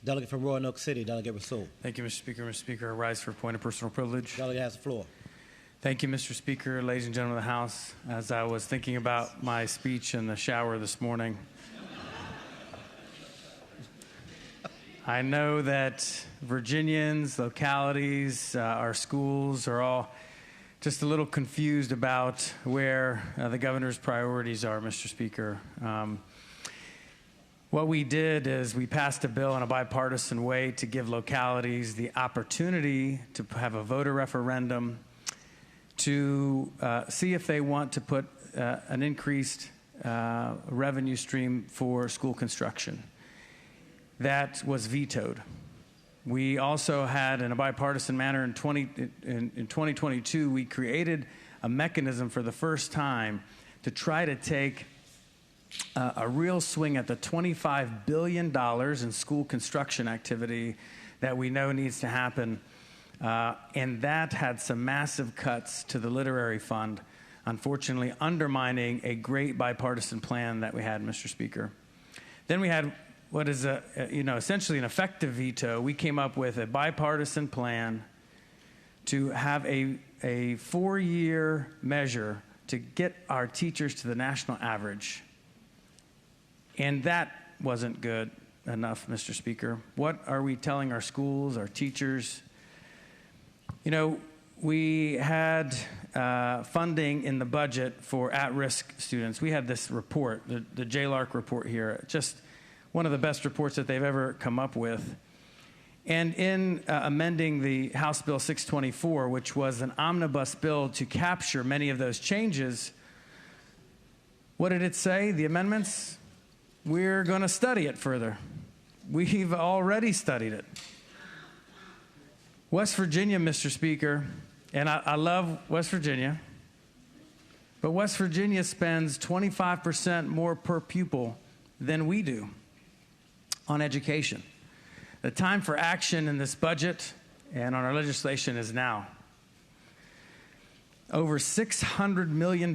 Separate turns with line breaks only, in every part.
Delegate from Roanoke City, Delegate Rasoul.
Thank you, Mr. Speaker. Mr. Speaker, I rise for a point of personal privilege.
Delegate has the floor.
Thank you, Mr. Speaker, ladies and gentlemen of the House. As I was thinking about my speech in the shower this morning, I know that Virginians, localities, our schools are all just a little confused about where the governor's priorities are, Mr. Speaker. What we did is we passed a bill in a bipartisan way to give localities the opportunity to have a voter referendum to see if they want to put an increased revenue stream for school construction. That was vetoed. We also had, in a bipartisan manner, in 2022, we created a mechanism for the first time to try to take a real swing at the $25 billion in school construction activity that we know needs to happen. And that had some massive cuts to the literary fund, unfortunately undermining a great bipartisan plan that we had, Mr. Speaker. Then we had what is essentially an effective veto. We came up with a bipartisan plan to have a 4-year measure to get our teachers to the national average. And that wasn't good enough, Mr. Speaker. What are we telling our schools, our teachers? You know, we had funding in the budget for at-risk students. We had this report, the JLARC report here, just one of the best reports that they've ever come up with. And in amending the House Bill 624, which was an omnibus bill to capture many of those changes, what did it say, the amendments? We're going to study it further. We've already studied it. West Virginia, Mr. Speaker, and I love West Virginia, but West Virginia spends 25% more per pupil than we do on education. The time for action in this budget and on our legislation is now. Over $600 million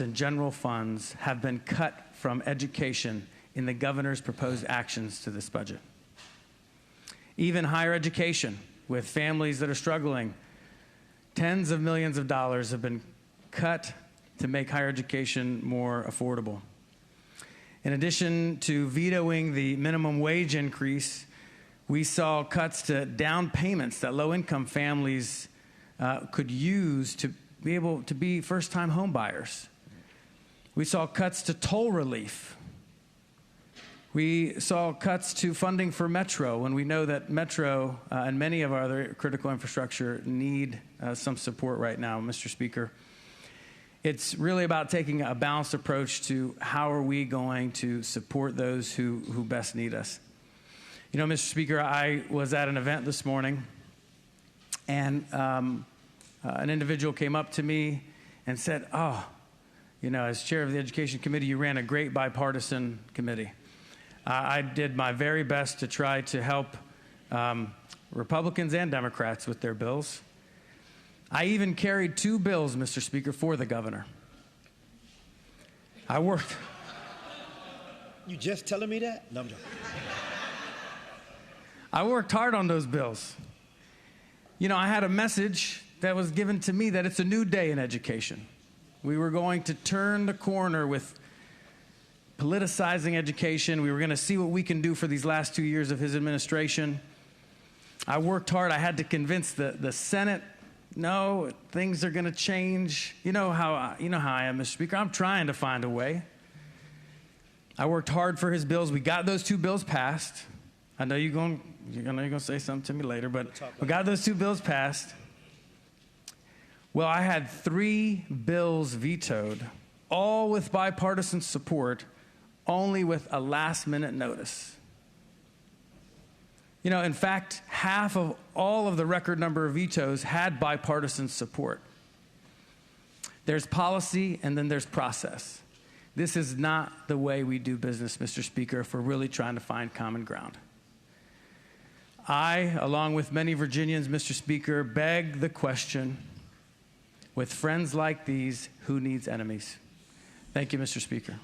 in general funds have been cut from education in the governor's proposed actions to this budget. Even higher education, with families that are struggling, tens of millions of dollars have been cut to make higher education more affordable. In addition to vetoing the minimum wage increase, we saw cuts to down payments that low-income families could use to be able to be first-time home buyers. We saw cuts to toll relief. We saw cuts to funding for Metro, when we know that Metro and many of our other critical infrastructure need some support right now, Mr. Speaker. It's really about taking a balanced approach to how are we going to support those who best need us. You know, Mr. Speaker, I was at an event this morning, and an individual came up to me and said, oh, you know, as chair of the Education Committee, you ran a great bipartisan committee. I did my very best to try to help Republicans and Democrats with their bills. I even carried 2 bills, Mr. Speaker, for the governor. I worked.
You just telling me that? No, I'm joking.
I worked hard on those bills. You know, I had a message that was given to me that it's a new day in education. We were going to turn the corner with politicizing education. We were going to see what we can do for these last 2 years of his administration. I worked hard. I had to convince the Senate, no, things are going to change. You know how I am, Mr. Speaker. I'm trying to find a way. I worked hard for his bills. We got those 2 bills passed. I know you're going to say something to me later, but we got those 2 bills passed. Well, I had 3 bills vetoed, all with bipartisan support, only with a last-minute notice. You know, in fact, half of all of the record number of vetoes had bipartisan support. There's policy and then there's process. This is not the way we do business, Mr. Speaker, if we're really trying to find common ground. I, along with many Virginians, Mr. Speaker, beg the question, with friends like these, who needs enemies? Thank you, Mr. Speaker.